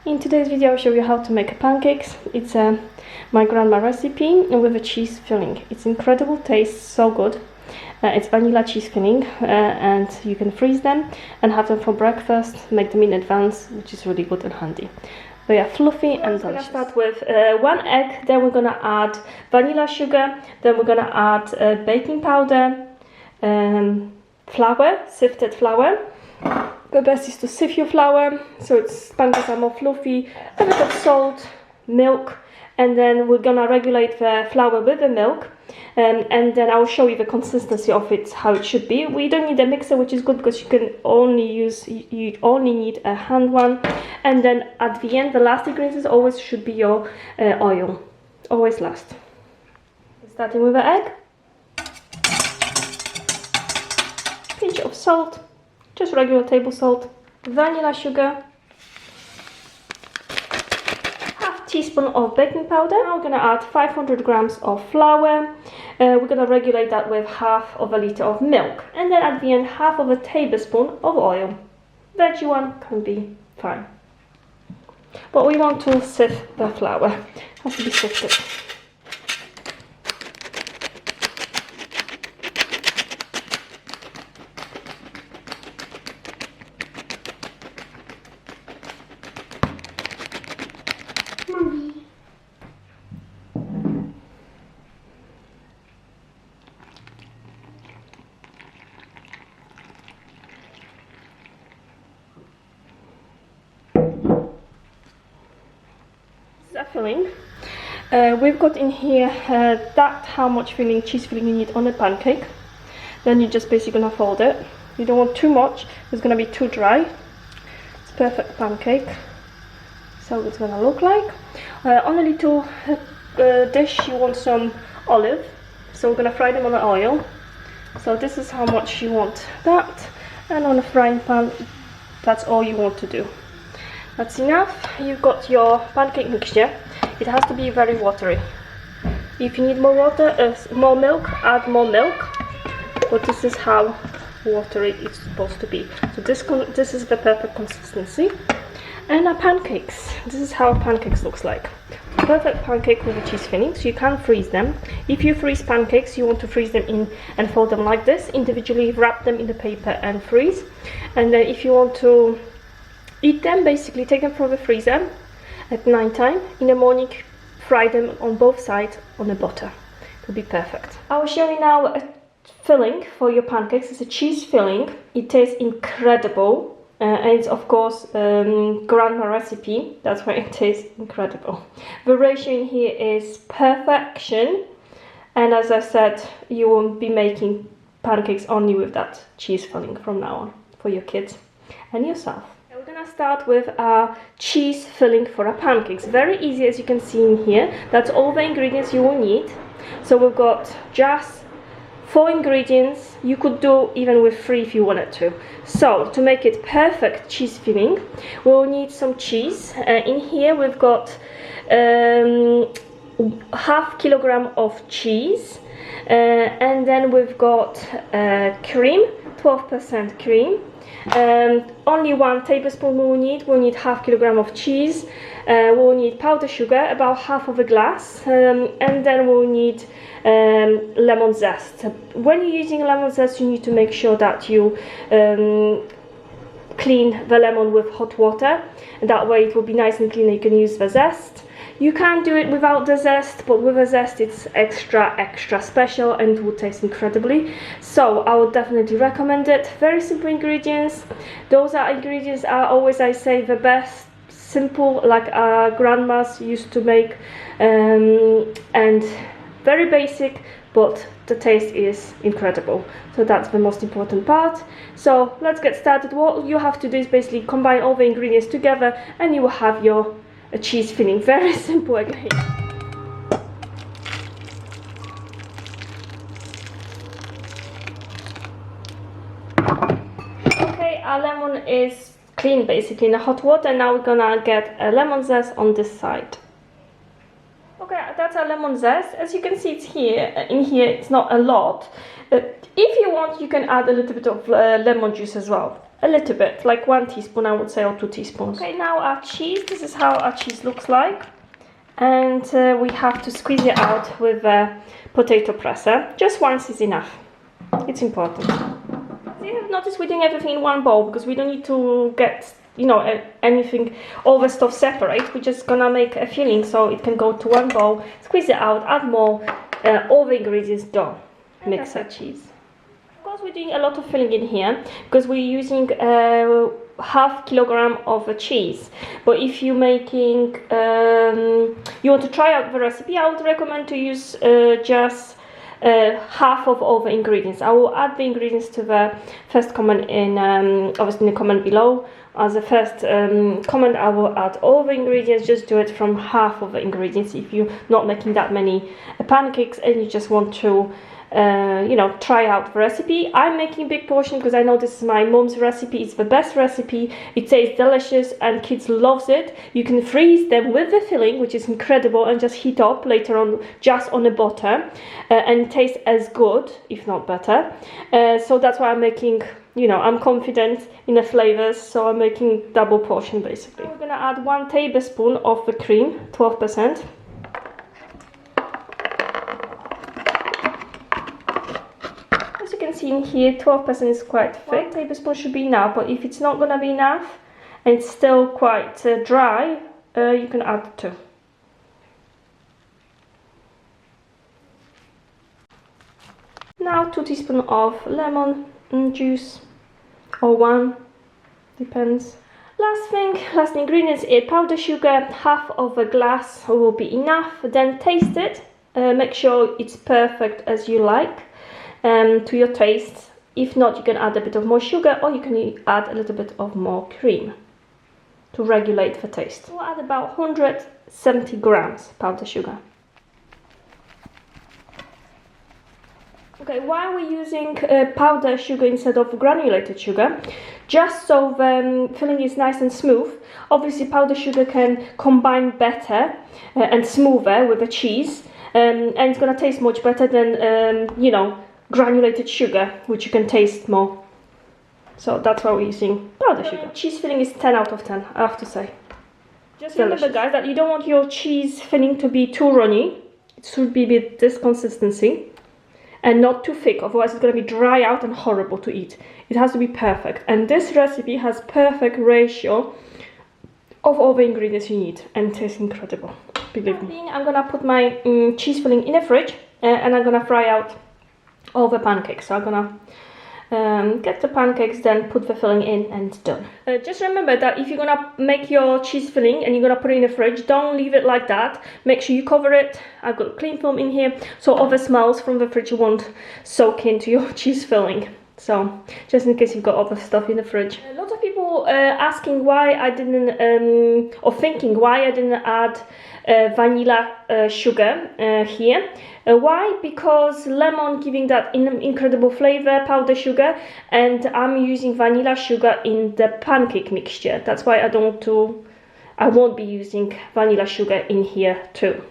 In today's video I'll show you how to make pancakes. It's my grandma recipe with a cheese filling. It's incredible, tastes so good. It's vanilla cheese filling and you can freeze them and have them for breakfast, make them in advance, which is really good and handy. They are fluffy and delicious. We're gonna start with 1 egg, then we're gonna add vanilla sugar, then we're gonna add baking powder, flour, sifted flour. The best is to sieve your flour so its pancakes are more fluffy. A bit of salt, milk, and then we're gonna regulate the flour with the milk, and then I'll show you the consistency of it, how it should be. We don't need a mixer, which is good because you only need a hand one. And then at the end, the last ingredient always should be your oil, always last. Starting with the egg, pinch of salt. Just regular table salt, vanilla sugar, half teaspoon of baking powder. Now we're going to add 500 grams of flour. We're going to regulate that with half of a liter of milk. And then at the end, half of a tablespoon of oil. Veggie one can be fine. But we want to sieve the flour. It has to be sifted. Filling. We've got in here how much filling, cheese filling you need on a pancake. Then you're just basically gonna fold it. You don't want too much, it's gonna be too dry. It's perfect pancake. So it's gonna look like. On a little dish you want some olive. So we're gonna fry them on the oil. So this is how much you want that. And on a frying pan, that's all you want to do. That's enough. You've got your pancake mixture. It has to be very watery. If you need more water, more milk, add more milk. But this is how watery it's supposed to be. So this is the perfect consistency. And our pancakes. This is how pancakes looks like. Perfect pancake with a cheese filling. So you can freeze them. If you freeze pancakes, you want to freeze them in and fold them like this. Individually wrap them in the paper and freeze. And then if you want to eat them, basically take them from the freezer at night time. In the morning, fry them on both sides on the butter. It will be perfect. I will show you now a filling for your pancakes. It's a cheese filling. It tastes incredible. And it's of course grandma recipe. That's why it tastes incredible. The ratio in here is perfection. And as I said, you won't be making pancakes only with that cheese filling from now on for your kids and yourself. We're gonna start with our cheese filling for our pancakes. Very easy, as you can see in here. That's all the ingredients you will need. So we've got just 4 ingredients. You could do even with 3 if you wanted to. So to make it perfect cheese filling, we'll need some cheese. In here we've got half kilogram of cheese, and then we've got cream, 12% cream. Only 1 tablespoon we'll need half kilogram of cheese. We'll need powdered sugar, about half of a glass, and then we'll need lemon zest. When you're using lemon zest, you need to make sure that you clean the lemon with hot water, and that way it will be nice and clean and you can use the zest. You can do it without the zest, but with the zest it's extra special and it will taste incredibly. So I would definitely recommend it. Very simple ingredients. Those ingredients are always, I say, the best. Simple, like our grandmas used to make, and very basic, but the taste is incredible. So that's the most important part. So let's get started. What you have to do is basically combine all the ingredients together and you will have your cheese filling. Very simple again. Okay, our lemon is clean basically in the hot water. Now we're gonna get a lemon zest on this side. Okay, that's our lemon zest. As you can see, it's here. In here, it's not a lot. If you want, you can add a little bit of lemon juice as well. a little bit, like 1 teaspoon I would say, or 2 teaspoons. Okay, now our cheese, this is how our cheese looks like. And we have to squeeze it out with a potato presser. Just once is enough. It's important. So you have noticed we're doing everything in one bowl because we don't need to get, you know, anything, all the stuff separate. We're just gonna make a filling so it can go to one bowl, squeeze it out, add more, all the ingredients done. Mix our cheese. Of course we're doing a lot of filling in here because we're using half kilogram of cheese, but if you're making you want to try out the recipe, I would recommend to use just half of all the ingredients. I will add the ingredients to the first comment in obviously in the comment below. As a first comment, I will add all the ingredients. Just do it from half of the ingredients if you're not making that many pancakes and you just want to you know, try out the recipe. I'm making a big portion because I know this is my mom's recipe. It's the best recipe. It tastes delicious and kids loves it. You can freeze them with the filling, which is incredible, and just heat up later on just on the butter, and it tastes as good, if not better. So that's why I'm making, you know, I'm confident in the flavors, so I'm making double portion basically. We're gonna add 1 tablespoon of the cream, 12%. As you can see in here, 12% is quite thick. 1 tablespoon should be enough, but if it's not gonna be enough and it's still quite dry, you can add 2. Now 2 teaspoons of lemon juice, or 1, depends. Last ingredient is powder sugar. Half of a glass will be enough. Then taste it. Make sure it's perfect as you like. To your taste. If not, you can add a bit of more sugar, or you can add a little bit of more cream to regulate the taste. We'll add about 170 grams powder sugar. Okay, why are we using powder sugar instead of granulated sugar? Just so the filling is nice and smooth. Obviously powder sugar can combine better and smoother with the cheese, and it's gonna taste much better than you know, granulated sugar, which you can taste more. So that's why we're using powder sugar. Cheese filling is 10 out of 10, I have to say. Just remember guys that you don't want your cheese filling to be too runny. It should be with this consistency and not too thick, otherwise it's going to be dry out and horrible to eat. It has to be perfect, and this recipe has perfect ratio of all the ingredients you need and it tastes incredible, believe me. I'm gonna put my cheese filling in the fridge and I'm gonna fry out all the pancakes. So I'm gonna get the pancakes, then put the filling in, and done. Just remember that if you're gonna make your cheese filling and you're gonna put it in the fridge, don't leave it like that. Make sure you cover it. I've got cling film in here so all the smells from the fridge won't soak into your cheese filling. So just in case you've got other stuff in the fridge. A lot of people asking why I didn't or thinking why I didn't add vanilla sugar here. Why? Because lemon giving that incredible flavor, powder sugar, and I'm using vanilla sugar in the pancake mixture. That's why I won't be using vanilla sugar in here too.